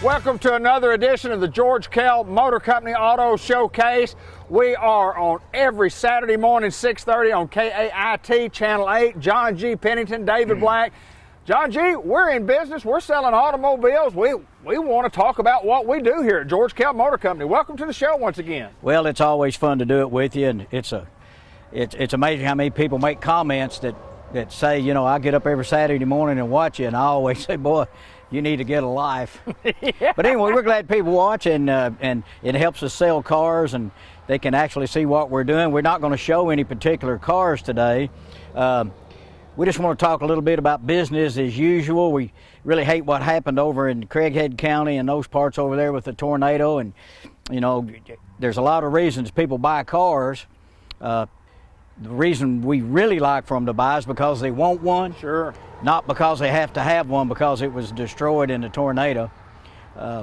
Welcome to another edition of the George Kell Motor Company Auto Showcase. We are on every Saturday morning, 6:30 on KAIT Channel 8. John G. Pennington, David Black. John G., we're in business. We're selling automobiles. We want to talk about what we do here at George Kell Motor Company. Welcome to the show once again. Well, it's always fun to do it with you, and it's amazing how many people make comments that say, you know, I get up every Saturday morning and watch you, and I always say, boy, you need to get a life. Yeah. But anyway, we're glad people watch, and it helps us sell cars, and they can actually see what we're doing. We're not going to show any particular cars today. We just want to talk a little bit about business as usual. We really hate what happened over in Craighead County and those parts over there with the tornado. And, you know, there's a lot of reasons people buy cars. The reason we really like for them to buy is because they want one. Sure. Not because they have to have one because it was destroyed in the tornado.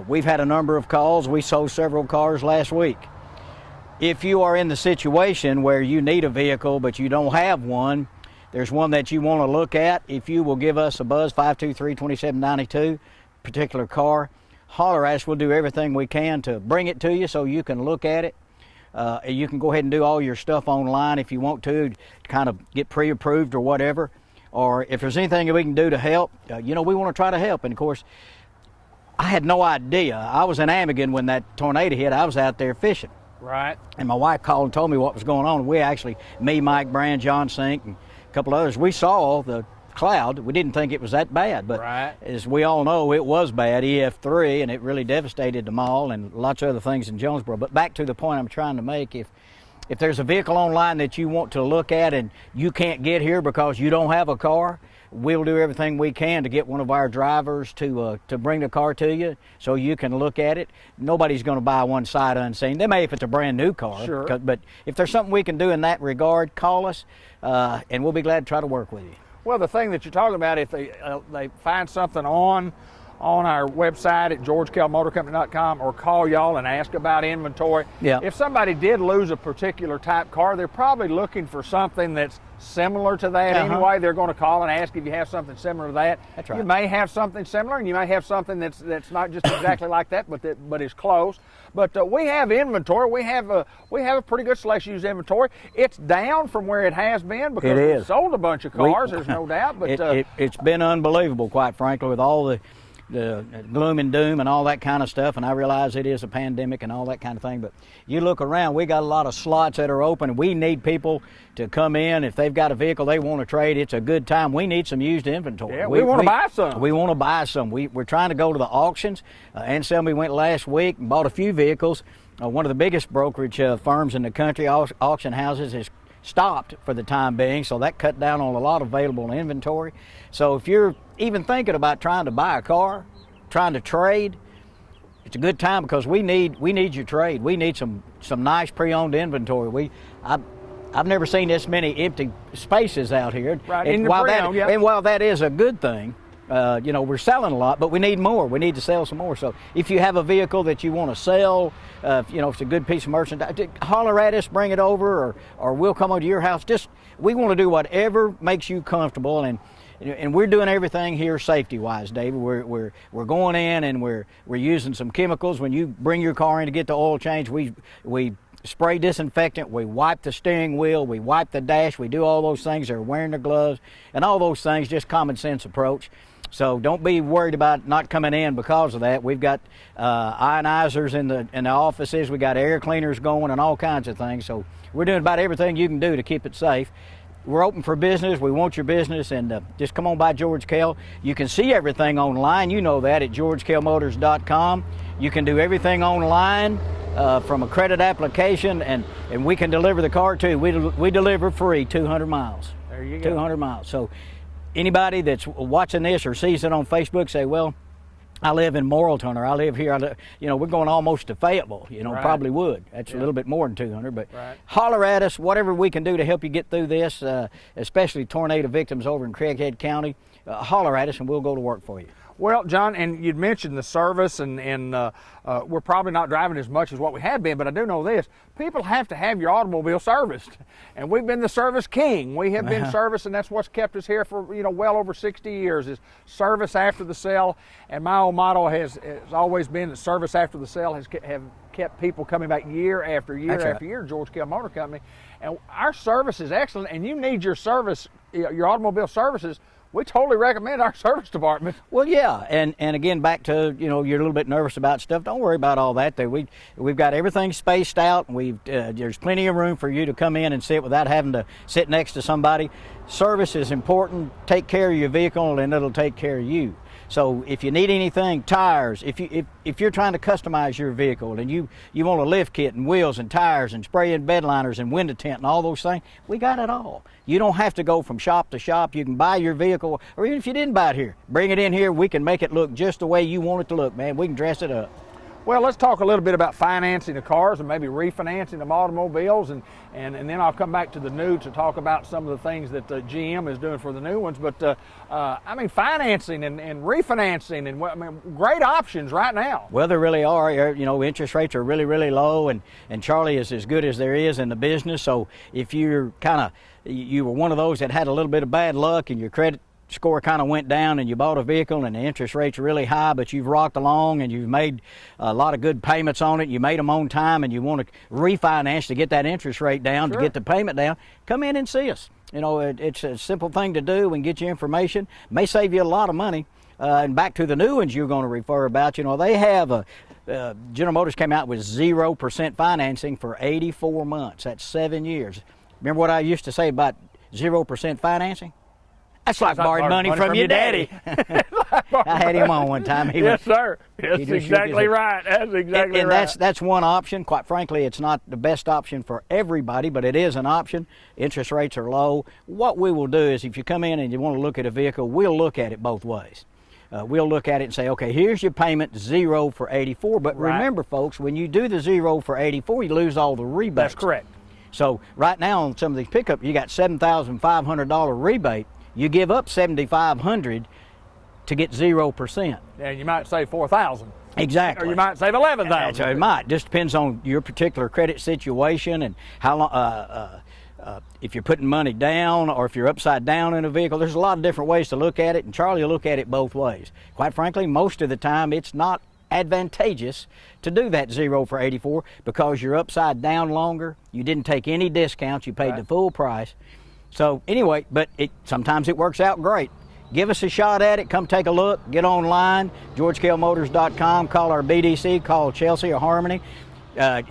We've had a number of calls. We sold several cars last week. If you are in the situation where you need a vehicle but you don't have one, there's one that you want to look at. If you will give us a buzz, 523-2792, particular car, holler at us. We'll do everything we can to bring it to you so you can look at it. You can go ahead and do all your stuff online if you want to kind of get pre-approved or whatever. Or if there's anything that we can do to help, you know, we want to try to help. And of course, I had no idea. I was in Amigan when that tornado hit. I was out there fishing. Right. And my wife called and told me what was going on. We actually, me, Mike, Brand, John Sink, and a couple others, we saw the cloud. We didn't think it was that bad, but right. As we all know, it was bad, EF3, and it really devastated the mall and lots of other things in Jonesboro. But back to the point I'm trying to make, if there's a vehicle online that you want to look at and you can't get here because you don't have a car, we'll do everything we can to get one of our drivers to bring the car to you so you can look at it. Nobody's going to buy one sight unseen. They may if it's a brand new car. Sure. But if there's something we can do in that regard, call us, and we'll be glad to try to work with you. Well, the thing that you're talking about, if they find something on our website at georgekellmotorcompany.com or call y'all and ask about inventory. Yeah. If somebody did lose a particular type car, they're probably looking for something that's similar to that anyway. They're going to call and ask if you have something similar to that. That's right. You may have something similar, and you may have something that's not just exactly like that, but is close. But we have inventory. We have a pretty good selection of used inventory. It's down from where it has been because we sold a bunch of cars. There's no doubt. But it's been unbelievable, quite frankly, with all the gloom and doom and all that kind of stuff, and I realize it is a pandemic and all that kind of thing, but you look around, we got a lot of slots that are open, and we need people to come in. If they've got a vehicle they want to trade, it's a good time. We need some used inventory. Yeah, we want to buy some. We want to buy some. We're trying to go to the auctions. Anselmi went last week and bought a few vehicles. One of the biggest brokerage firms in the country, auction houses, is stopped for the time being, so that cut down on a lot of available inventory. So if you're even thinking about trying to buy a car, trying to trade, it's a good time because we need your trade. We need some nice pre-owned inventory. I've never seen this many empty spaces out here. Right. And while that is a good thing, you know, we're selling a lot, but we need more. We need to sell some more. So if you have a vehicle that you want to sell, you know, if it's a good piece of merchandise, holler at us, bring it over, or we'll come over to your house. We want to do whatever makes you comfortable, and we're doing everything here safety-wise, David. We're going in and we're using some chemicals. When you bring your car in to get the oil change, we spray disinfectant, we wipe the steering wheel, we wipe the dash, we do all those things. They're wearing their gloves and all those things, just common sense approach. So don't be worried about not coming in because of that. We've got ionizers in the offices, we got air cleaners going and all kinds of things. So we're doing about everything you can do to keep it safe. We're open for business. We want your business, and just come on by George Kell. You can see everything online. You know that at georgekellmotors.com. You can do everything online from a credit application, and we can deliver the car too. We deliver free 200 miles. There you go. 200 miles. So anybody that's watching this or sees it on Facebook say, well, I live in Morrilton, or I live here. You know, we're going almost to Fayetteville. You know, right. Probably would. That's a little bit more than 200, but right. Holler at us. Whatever we can do to help you get through this, especially tornado victims over in Craighead County. Holler at us, and we'll go to work for you. Well, John, and you'd mentioned the service, and we're probably not driving as much as what we have been, but I do know this. People have to have your automobile serviced, and we've been the service king. We have been serviced, and that's what's kept us here for, well over 60 years is service after the sale. And my old motto has always been that service after the sale have kept people coming back year after year after year to George Kell Motor Company. And our service is excellent, and you need your service, your automobile services. We totally recommend our service department. Well, yeah, and again, back to, you're a little bit nervous about stuff. Don't worry about all that. We've got everything spaced out. There's plenty of room for you to come in and sit without having to sit next to somebody. Service is important. Take care of your vehicle, and it'll take care of you. So if you need anything, tires, if you're trying to customize your vehicle and you want a lift kit and wheels and tires and spray and bed liners and window tint and all those things, we got it all. You don't have to go from shop to shop. You can buy your vehicle, or even if you didn't buy it here, bring it in here. We can make it look just the way you want it to look, man. We can dress it up. Well, let's talk a little bit about financing the cars and maybe refinancing them automobiles, and then I'll come back to the new to talk about some of the things that GM is doing for the new ones. But I mean, financing and refinancing, and great options right now. Well, there really are. Interest rates are really, really low, and Charlie is as good as there is in the business. So if you were one of those that had a little bit of bad luck and your credit score kind of went down and you bought a vehicle and the interest rates are really high, but you've rocked along and you've made a lot of good payments on it, you made them on time, and you want to refinance to get that interest rate down, to get the payment down, come in and see us. It's a simple thing to do. We can get you information. May save you a lot of money. And back to the new ones you're going to refer about, they have General Motors came out with 0% financing for 84 months. That's 7 years. Remember what I used to say about 0% financing? That's like borrowing money from your daddy. I had him on one time. Yes, sir. That's exactly right. That's exactly right. And that's one option. Quite frankly, it's not the best option for everybody, but it is an option. Interest rates are low. What we will do is, if you come in and you want to look at a vehicle, we'll look at it both ways. We'll look at it and say, okay, here's your payment, 0 for 84. But remember, folks, when you do the 0 for 84, you lose all the rebates. That's correct. So right now on some of these pickups, you got $7,500 rebate. You give up $7,500 to get 0%. And you might save $4,000. Exactly. Or you might save $11,000. So it might. Just depends on your particular credit situation and how long. If you're putting money down or if you're upside down in a vehicle, there's a lot of different ways to look at it, and Charlie will look at it both ways. Quite frankly, most of the time it's not advantageous to do that 0 for 84 because you're upside down longer. You didn't take any discounts. You paid the full price. So anyway, but sometimes it works out great. Give us a shot at it. Come take a look. Get online, GeorgeKellMotors.com. Call our BDC. Call Chelsea or Harmony.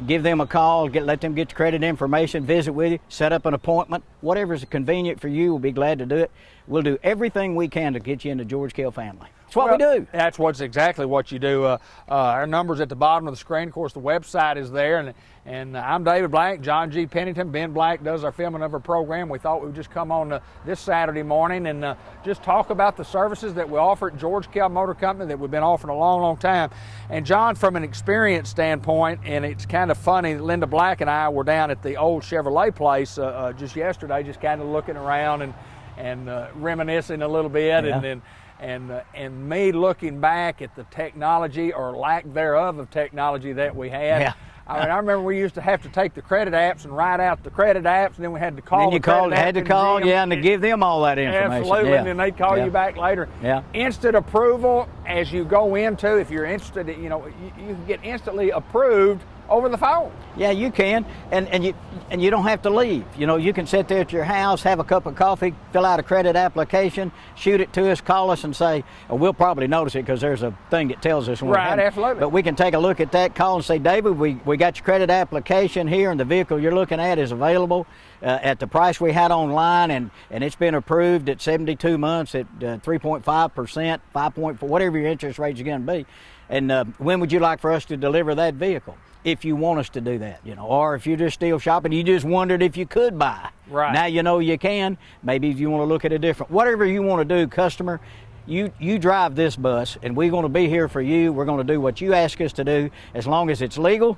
Give them a call. Let them get your credit information. Visit with you. Set up an appointment. Whatever's convenient for you, we'll be glad to do it. We'll do everything we can to get you in the George Kell family. That's what we do. That's exactly what you do. Our number's at the bottom of the screen. Of course, the website is there. And I'm David Black. John G. Pennington. Ben Black does our filming of our program. We thought we'd just come on this Saturday morning and just talk about the services that we offer at George Kell Motor Company that we've been offering a long, long time. And John, from an experience standpoint, and it's kind of funny, Linda Black and I were down at the old Chevrolet place just yesterday, just kind of looking around and reminiscing a little bit. Yeah. And me looking back at the technology or lack thereof of technology that we had. Yeah. I mean, I remember we used to have to take the credit apps and write out the credit apps, and then we had to call. Then you had to call, and to give them all that information. Absolutely, and then they'd call you back later. Yeah. Instant approval as you go into, if you're interested, you can get instantly approved over the phone. Yeah, you can, and you don't have to leave. You can sit there at your house, have a cup of coffee, fill out a credit application, shoot it to us, call us, and say, we'll probably notice it because there's a thing that tells us when it happens. Absolutely. But we can take a look at that, call and say, David, we got your credit application here, and the vehicle you're looking at is available at the price we had online, and it's been approved at 72 months at 3.5%, 5.4, whatever your interest rate is going to be. And when would you like for us to deliver that vehicle? If you want us to do that, or if you're just still shopping, you just wondered if you could buy. Right. Now you can. Maybe if you want to look at a different, whatever you want to do, customer, you drive this bus, and we're going to be here for you. We're going to do what you ask us to do, as long as it's legal,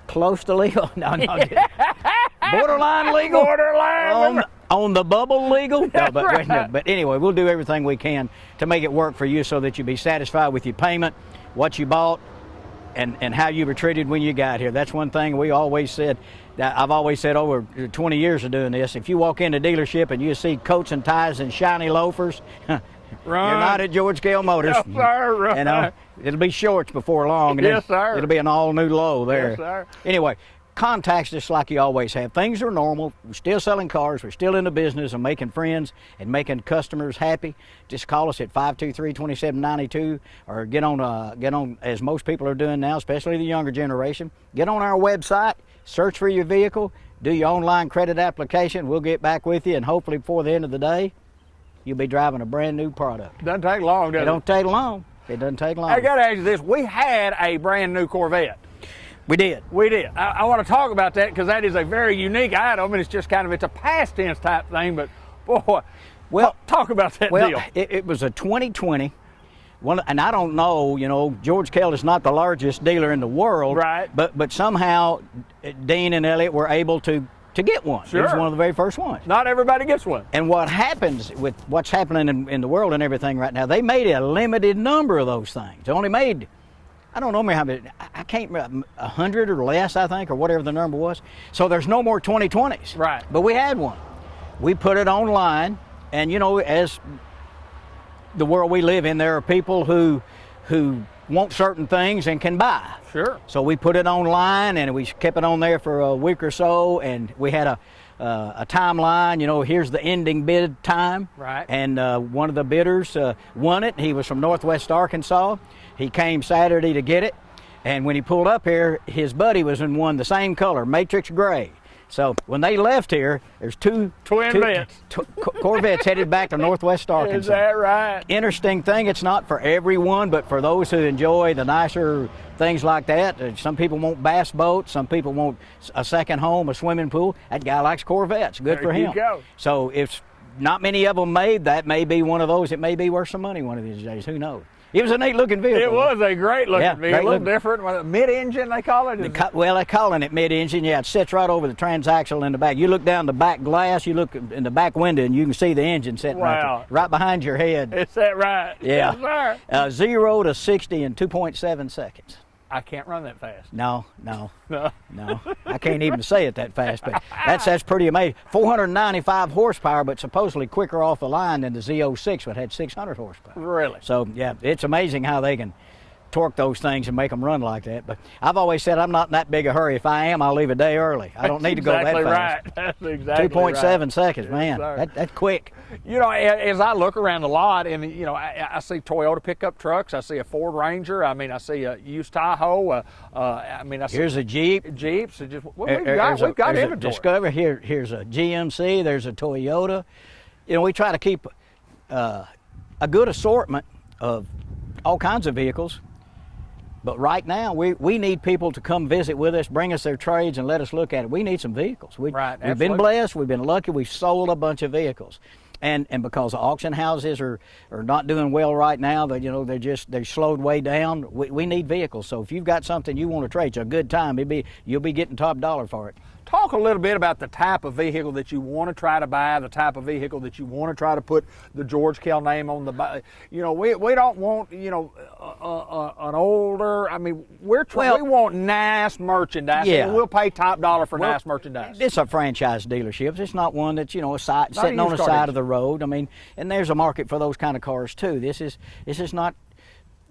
close to legal. No. Borderline legal. Borderline. On the bubble legal? No, but, Right. no, but anyway, we'll do everything we can to make it work for you so that you be satisfied with your payment, what you bought, and how you were treated when you got here. That's one thing we always said. That I've always said over 20 years of doing this, if you walk in a dealership and you see coats and ties and shiny loafers, Run. you're not at George Kell Motors. Yes, sir. Run. You know, it'll be shorts before long. And Yes, then sir. It'll be an all-new low there. Yes, sir. Anyway, contacts us like you always have. Things are normal. We're still selling cars. We're still in the business of making friends and making customers happy. Just call us at 523-2792 or get on, as most people are doing now, especially the younger generation. Get on our website, search for your vehicle, do your online credit application. We'll get back with you, and hopefully before the end of the day, you'll be driving a brand new product. Doesn't take long, does It it? don't take long. It doesn't take long. I got to ask you this. We had a brand new Corvette. We did. We did. I want to talk about that because that is a very unique item, and it's just kind of, it's a past tense type thing, but boy, Well, talk about that Well, deal. it was a 2020. And I don't know, George Kell is not the largest dealer in the world. Right. But somehow Dean and Elliot were able to get one. Sure. It was one of the very first ones. Not everybody gets one. And what happens with what's happening in the world and everything right now, they made a limited number of those things. They only made, I don't know how many, I can't remember, 100 or less, I think, or whatever the number was. So there's no more 2020s. Right. But we had one. We put it online, and as the world we live in, there are people who want certain things and can buy. Sure. So we put it online, and we kept it on there for a week or so, and we had a timeline. Here's the ending bid time. Right. And one of the bidders won it. He was from Northwest Arkansas. He came Saturday to get it, and when he pulled up here, his buddy was in one the same color, matrix gray. So when they left here, there's two Vets. Corvettes headed back to Northwest Arkansas. Is that right? Interesting thing, it's not for everyone, but for those who enjoy the nicer things like that. Some people want bass boats, some people want a second home, a swimming pool. That guy likes Corvettes. Good for him. There you go. So if not many of them made, that may be one of those. It may be worth some money one of these days. Who knows? It was a neat looking vehicle. It was a great looking Yeah, vehicle. great A little looking. different. Mid-engine, they call it. Well, they're calling it mid-engine. Yeah, it sits right over the transaxle in the back. You look down the back glass, you look in the back window, and you can see the engine sitting Wow. right behind your head. Is that right? Yeah. Yes, sir. 0 to 60 in 2.7 seconds. I can't run that fast. No. No. I can't even say it that fast, but that's pretty amazing. 495 horsepower, but supposedly quicker off the line than the Z06, which had 600 horsepower. Really? So, yeah, it's amazing how they can torque those things and make them run like that. But I've always said I'm not in that big a hurry. If I am, I'll leave a day early. I don't need to go that fast. Right. That's exactly 2.7 right. seconds, Yes, man. sir. That's quick. As I look around the lot, and I see Toyota pickup trucks. I see a Ford Ranger. I mean, I see a used Tahoe. I see Here's a Jeep. Jeeps. We've got There's a inventory. Discovery. Here's a GMC. There's a Toyota. We try to keep a good assortment of all kinds of vehicles. But right now, we need people to come visit with us, bring us their trades, and let us look at it. We need some vehicles. We've been absolutely. blessed. We've been lucky. We've sold a bunch of vehicles. And because the auction houses are not doing well right now, they're slowed way down. We need vehicles. So if you've got something you want to trade, it's a good time. You'll be getting top dollar for it. Talk a little bit about the type of vehicle that you want to try to buy, the type of vehicle that you want to try to put the George Kell name on the buy. We don't want an older. I mean, we want nice merchandise. Yeah. And we'll pay top dollar for nice merchandise. It's a franchise dealership. It's not one that's sitting on the used car side of the road. I mean, and there's a market for those kind of cars too. This is not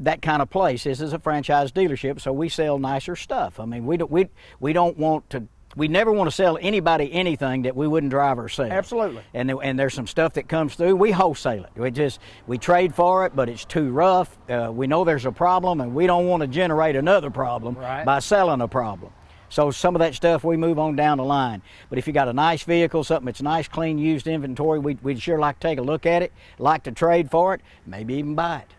that kind of place. This is a franchise dealership, so we sell nicer stuff. I mean, we don't want to. We never want to sell anybody anything that we wouldn't drive ourselves. Absolutely. And there's some stuff that comes through. We wholesale it. We trade for it, but it's too rough. We know there's a problem, and we don't want to generate another problem by selling a problem. So some of that stuff we move on down the line. But if you got a nice vehicle, something that's nice, clean, used inventory, we'd sure like to take a look at it, like to trade for it, maybe even buy it.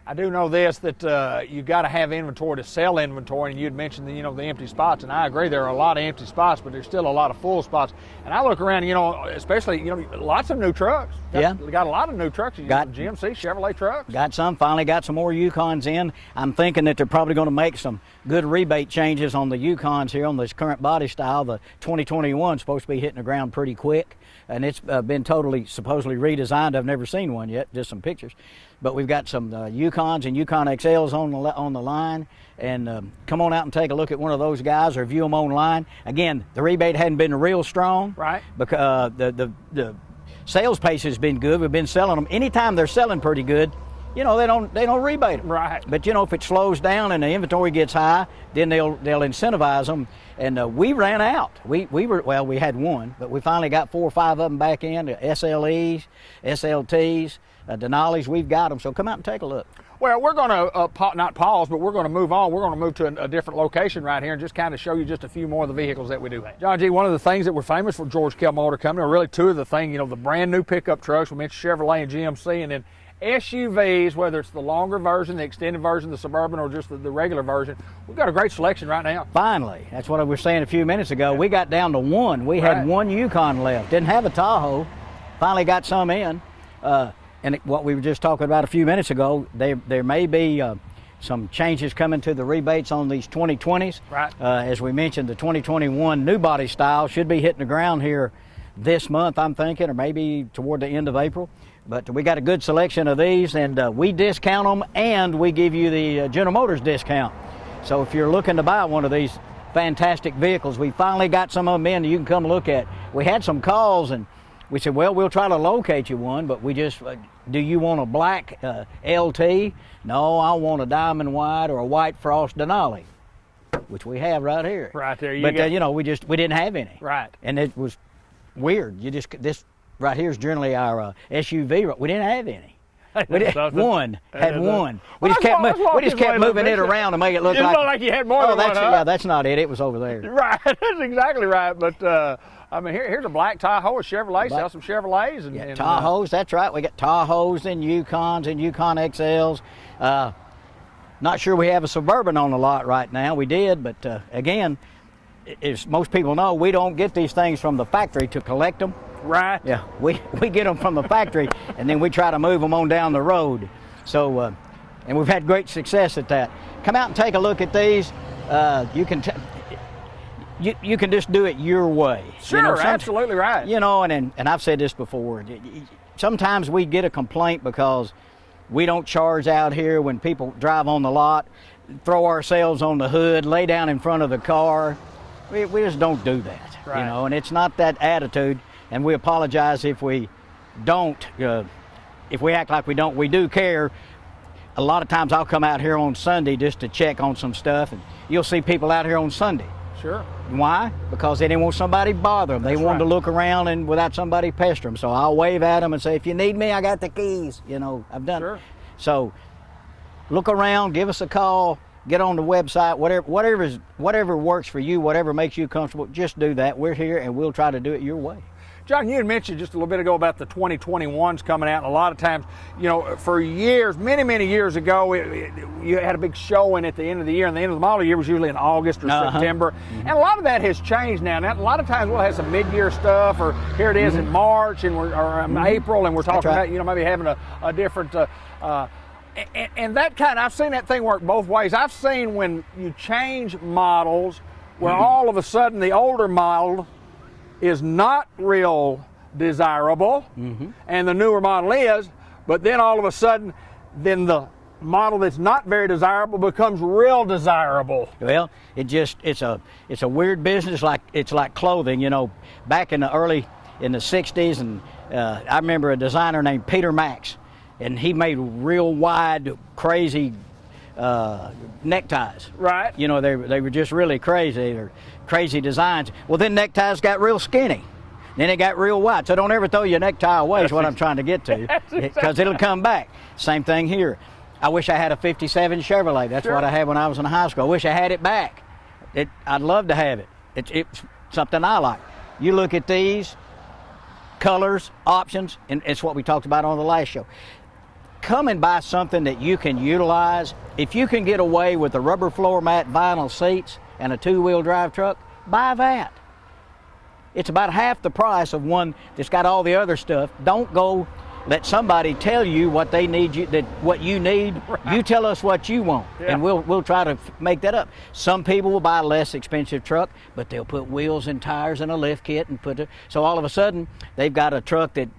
I do know this, that you got to have inventory to sell inventory, and you'd mentioned the, the empty spots, and I agree there are a lot of empty spots, but there's still a lot of full spots. And I look around, especially, lots of new trucks. Got a lot of new trucks. Got GMC, Chevrolet trucks. Finally got some more Yukons in. I'm thinking that they're probably going to make some good rebate changes on the Yukons here on this current body style. The 2021 is supposed to be hitting the ground pretty quick, and it's been supposedly redesigned. I've never seen one yet, just some pictures. But we've got some Yukons and Yukon XLs on the line, and come on out and take a look at one of those guys or view them online. Again, the rebate hadn't been real strong, right? Because the sales pace has been good. We've been selling them. Anytime they're selling pretty good, they don't rebate them. Right. But if it slows down and the inventory gets high, then they'll incentivize them. And we ran out. We had one, but we finally got 4 or 5 of them back in. SLEs, SLTs, Denali's. We've got them. So come out and take a look. Well, we're going to not pause, but we're going to move on. We're going to move to a different location right here and just kind of show you just a few more of the vehicles that we do have. John G., one of the things that we're famous for, George Kell Motor Company, or really two of the things, the brand new pickup trucks. We mentioned Chevrolet and GMC, and then SUVs, whether it's the longer version, the extended version, the Suburban, or just the regular version. We've got a great selection right now. Finally. That's what I was saying a few minutes ago. We got down to one. We had one Yukon left. Didn't have a Tahoe. Finally got some in. And what we were just talking about a few minutes ago, there may be some changes coming to the rebates on these 2020s. Right. As we mentioned, the 2021 new body style should be hitting the ground here this month, I'm thinking, or maybe toward the end of April. But we got a good selection of these, and we discount them, and we give you the General Motors discount. So if you're looking to buy one of these fantastic vehicles, we finally got some of them in that you can come look at. We had some calls, and we said, well, we'll try to locate you one, but we just, do you want a black LT? No, I want a diamond white or a white frost Denali, which we have right here. Right there, we didn't have any. Right. And it was weird. This right here is generally our SUV. We didn't have any. We did, one. We just kept moving it around to make it look like you had more than one. Yeah, that's not it. It was over there. Right, that's exactly right. But here's a black Tahoe, a Chevrolet. Sell some Chevrolets and Tahoes. That's right. We got Tahoes and Yukons and Yukon XLs. Not sure we have a Suburban on the lot right now. We did, but again, as most people know, we don't get these things from the factory to collect them. Right. Yeah, we get them from the factory, and then we try to move them on down the road. So, and we've had great success at that. Come out and take a look at these. You can just do it your way. Sure, absolutely right. And I've said this before. Sometimes we get a complaint because we don't charge out here when people drive on the lot, throw ourselves on the hood, lay down in front of the car. We just don't do that. Right. And it's not that attitude. And we apologize if we don't, if we act like we don't. We do care. A lot of times I'll come out here on Sunday just to check on some stuff, and you'll see people out here on Sunday. Sure. Why? Because they didn't want somebody to bother them. They wanted to look around and without somebody pester them. So I'll wave at them and say, if you need me, I got the keys. I've done it. So look around, give us a call, get on the website, whatever works for you, whatever makes you comfortable, just do that. We're here and we'll try to do it your way. John, you had mentioned just a little bit ago about the 2021s coming out, and a lot of times, for years, many years ago, you had a big showing at the end of the year, and the end of the model year was usually in August or September, and a lot of that has changed now. Now, a lot of times we'll have some mid-year stuff, or here it is in March or April, and we're talking about, maybe having a different, and that I've seen that thing work both ways. I've seen when you change models, where all of a sudden the older model is not real desirable, and the newer model is, but then all of a sudden, then the model that's not very desirable becomes real desirable. Well, it's a weird business. It's like clothing. Back in the 60s, and I remember a designer named Peter Max, and he made real wide, crazy neckties. Right. They were just really crazy. They're crazy designs. Well, then neckties got real skinny. Then it got real wide. So don't ever throw your necktie away is what I'm trying to get to, because it'll come back. Same thing here. I wish I had a 57 Chevrolet. That's what I had when I was in high school. I wish I had it back. I'd love to have it. It's something I like. You look at these colors, options, and it's what we talked about on the last show. come and buy something that you can utilize. If you can get away with the rubber floor mat vinyl seats and a two-wheel drive truck, buy that. It's about half the price of one that's got all the other stuff. Don't go let somebody tell you what they need, what you need. Right. You tell us what you want, and we'll try to make that up. Some people will buy a less expensive truck, but they'll put wheels and tires and a lift kit and so all of a sudden they've got a truck that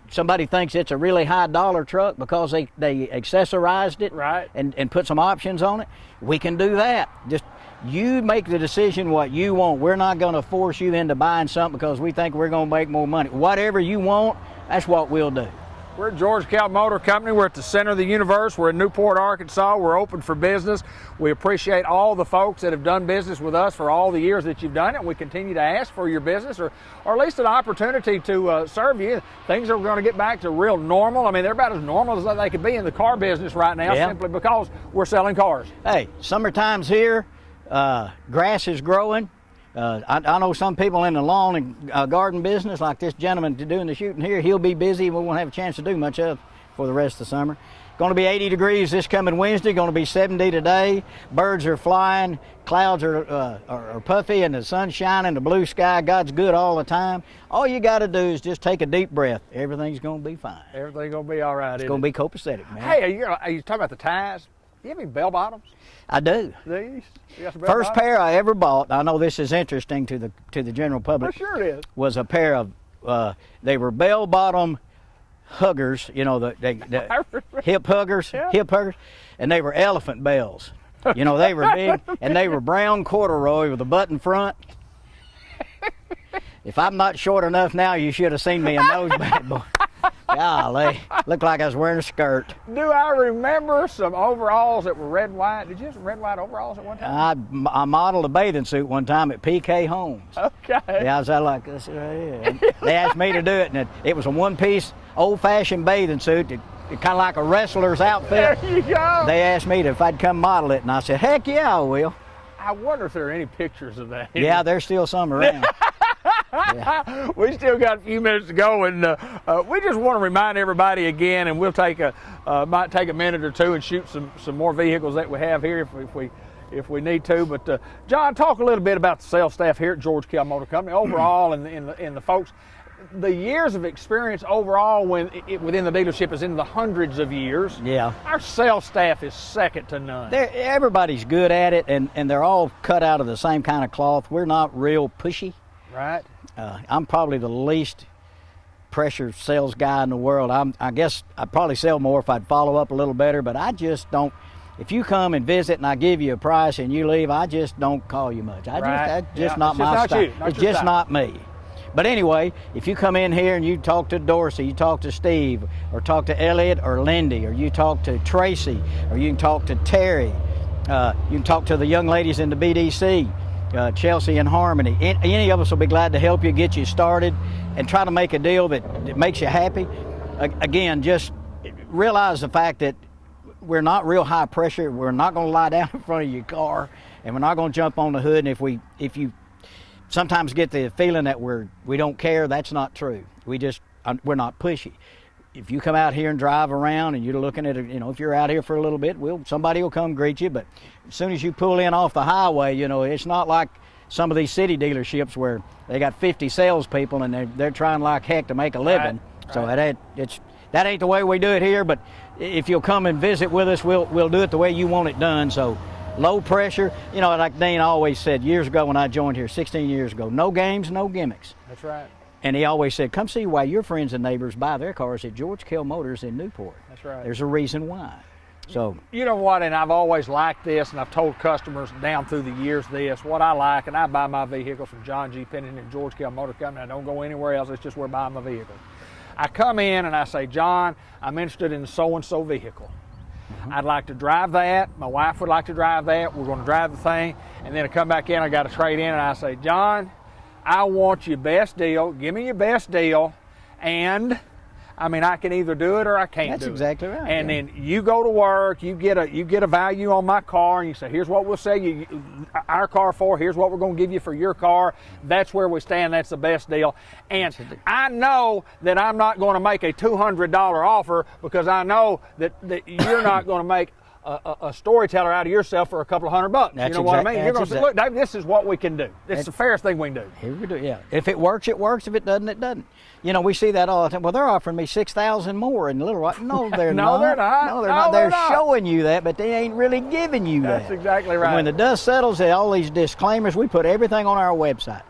somebody thinks it's a really high dollar truck because they accessorized it, right, and put some options on it. We can do that. Just you make the decision what you want. We're not going to force you into buying something because we think we're going to make more money. Whatever you want, that's what we'll do. We're at George Kell Motor Company. We're at the center of the universe. We're in Newport, Arkansas. We're open for business. We appreciate all the folks that have done business with us for all the years that you've done it. We continue to ask for your business or at least an opportunity to serve you. Things are going to get back to real normal. I mean, they're about as normal as they could be in the car business right now, simply because we're selling cars. Hey, summertime's here. Grass is growing. I know some people in the lawn and garden business, like this gentleman doing the shooting here, he'll be busy. We won't have a chance to do much of for the rest of the summer. Going to be 80 degrees this coming Wednesday, going to be 70 today. Birds are flying, clouds are puffy, and the sun's shining, the blue sky. God's good all the time. All you got to do is just take a deep breath. Everything's going to be fine. Everything's going to be all right. It's going to be copacetic, man. Hey, you talking about the ties? Do you have any bell bottoms? I do. These? First pair I ever bought, I know this is interesting to the general public. For sure it is. Was a pair of, they were bell bottom huggers, you know, the hip huggers, and they were elephant bells. You know, they were big, and they were brown corduroy with a button front. If I'm not short enough now, you should have seen me in those bad boys. Golly, looked like I was wearing a skirt. Do I remember some overalls that were red and white? Did you have some red and white overalls at one time? I modeled a bathing suit one time at PK Homes. Okay. Yeah, I was out like this right here. They asked me to do it, and it was a one-piece, old-fashioned bathing suit, kind of like a wrestler's outfit. There you go. They asked me if I'd come model it, and I said, heck yeah, I will. I wonder if there are any pictures of that. Yeah, there's still some around. Yeah. We still got a few minutes to go, and we just want to remind everybody again, and we'll might take a minute or two and shoot some more vehicles that we have here if we need to. But John, talk a little bit about the sales staff here at George Kell Motor Company overall, and the folks. The years of experience overall within the dealership is in the hundreds of years. Yeah. Our sales staff is second to none. Everybody's good at it, and they're all cut out of the same kind of cloth. We're not real pushy. Right. I'm probably the least pressure sales guy in the world. I guess I'd probably sell more if I'd follow up a little better, but I just don't. If you come and visit and I give you a price and you leave, I just don't call you much. That's just not my style. It's just not me. But anyway, if you come in here and you talk to Dorsey, you talk to Steve, or talk to Elliot or Lindy, or you talk to Tracy, or you can talk to Terry, you can talk to the young ladies in the BDC, Chelsea and Harmony. Any of us will be glad to help you, get you started, and try to make a deal that makes you happy. Again, just realize the fact that we're not real high pressure. We're not going to lie down in front of your car, and we're not going to jump on the hood. And if you sometimes get the feeling that we don't care, that's not true. We're not pushy. If you come out here and drive around and you're looking at it, you know, if you're out here for a little bit, somebody will come greet you. But as soon as you pull in off the highway, you know, it's not like some of these city dealerships where they got 50 salespeople and they're trying like heck to make a living. Right. So that ain't the way we do it here. But if you'll come and visit with us, we'll do it the way you want it done. So low pressure, you know, like Dean always said years ago when I joined here, 16 years ago, no games, no gimmicks. That's right. And he always said, come see why your friends and neighbors buy their cars at George Kell Motors in Newport. That's right. There's a reason why. So, you know what, and I've always liked this, and I've told customers down through the years what I like, and I buy my vehicles from John G. Pennington and George Kell Motor Company. I don't go anywhere else. It's just where I buy my vehicles. I come in and I say, John, I'm interested in so-and-so vehicle. Mm-hmm. I'd like to drive that. My wife would like to drive that. We're going to drive the thing. And then I come back in, I got to trade in, and I say, John, I want your best deal. Give me your best deal. And I mean, I can either do it or I can't That's do it. exactly right. And yeah. then you go to work, you get a value on my car, and you say, here's what we'll sell you our car for, here's what we're going to give you for your car. That's where we stand. That's the best deal. And I know that I'm not going to make a $200 offer, because I know that you're not going to make a storyteller out of yourself for a couple of $100. That's you know what I mean? You're going to say, look, Dave, this is what we can do. This is the fairest thing we can do. Here we do, yeah. If it works, it works. If it doesn't, it doesn't. You know, we see that all the time. Well, they're offering me $6,000 more in Little Rock. No, they're No, not. they're not. No, they're No, not. they're They're not. showing you that, but they ain't really giving you that. That's exactly right. And when the dust settles, all these disclaimers, we put everything on our website.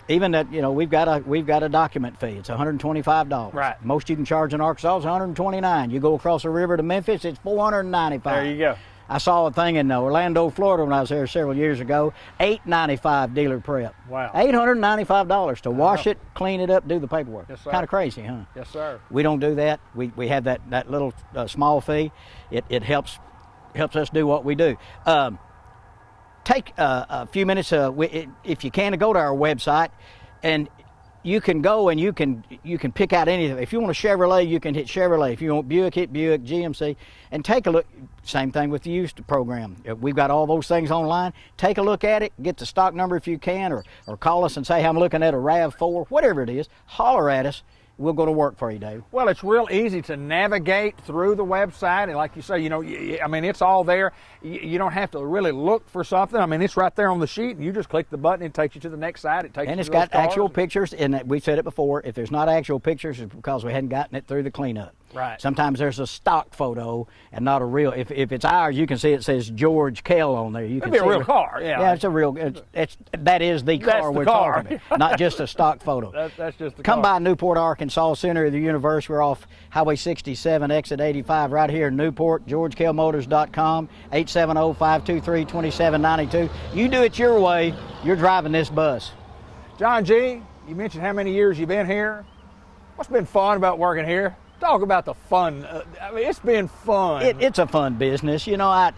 Even that, you know, we've got a document fee. It's $125. Right. Most you can charge in Arkansas is $129. You go across the river to Memphis, it's $495. There you go. I saw a thing in Orlando, Florida when I was there several years ago. $895 dealer prep. Wow. $895 to wash it, clean it up, do the paperwork. Yes, sir. Kind of crazy, huh? Yes, sir. We don't do that. We have that little small fee. It helps us do what we do. Take a few minutes, if you can, to go to our website, and you can go and you can pick out anything. If you want a Chevrolet, you can hit Chevrolet. If you want Buick, hit Buick, GMC, and take a look. Same thing with the used program. We've got all those things online. Take a look at it, get the stock number if you can, or call us and say, I'm looking at a RAV4, whatever it is. Holler at us. We'll go to work for you, Dave. Well, it's real easy to navigate through the website, and like you say, you know, I mean, it's all there. You don't have to really look for something. I mean, it's right there on the sheet, and you just click the button, it takes you to the next site. It takes you And to it's those got actual cars. pictures, and we said it before, if there's not actual pictures, it's because we hadn't gotten it through the cleanup. Right. Sometimes there's a stock photo and not a real. If it's ours, you can see it says George Kell on there. You can It'd be see a real car, yeah. Yeah, it's a real. That is the car the we're car. talking about, not just a stock photo. That's just the Come car. by Newport, Arkansas, center of the universe. We're off Highway 67, exit 85, right here in Newport. GeorgeKellMotors.com, 870-523-2792. You do it your way. You're driving this bus. John G., you mentioned how many years you've been here. What's been fun about working here? Talk about the fun. I mean, it's been fun. It's a fun business. You know,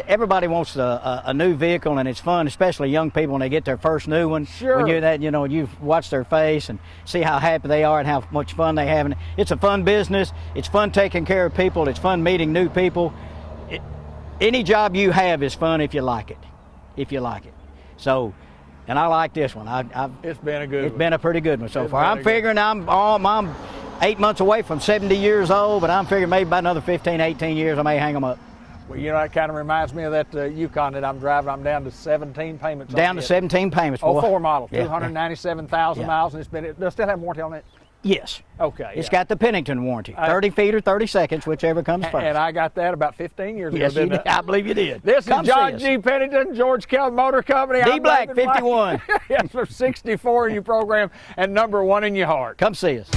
everybody wants a new vehicle, and it's fun, especially young people when they get their first new one. Sure. When you're that, you know, you watch their face and see how happy they are and how much fun they have. And it's a fun business. It's fun taking care of people. It's fun meeting new people. Any job you have is fun if you like it. If you like it. So, and I like this one. It's been a good It's one. been a pretty good one so It's far. been I'm a good figuring I'm 8 months away from 70 years old, but I'm figuring maybe by another 15, 18 years I may hang them up. Well, you know, that kind of reminds me of that Yukon that I'm driving. I'm down to 17 payments. on Down to it. 17 payments. boy. 04 model, Yeah. 297,000 Yeah. miles, and it's been. They'll still have warranty on it. Yes. Okay. It's yeah. got the Pennington warranty, 30 feet or 30 seconds, whichever comes first. And I got that about 15 years Yes, ago. you Didn't did. I believe you did. This Come is see John us. G. Pennington, George Kell Motor Company. D I'm Black, David 51. Yes, for 64 in your program and number 1 in your heart. Come see us.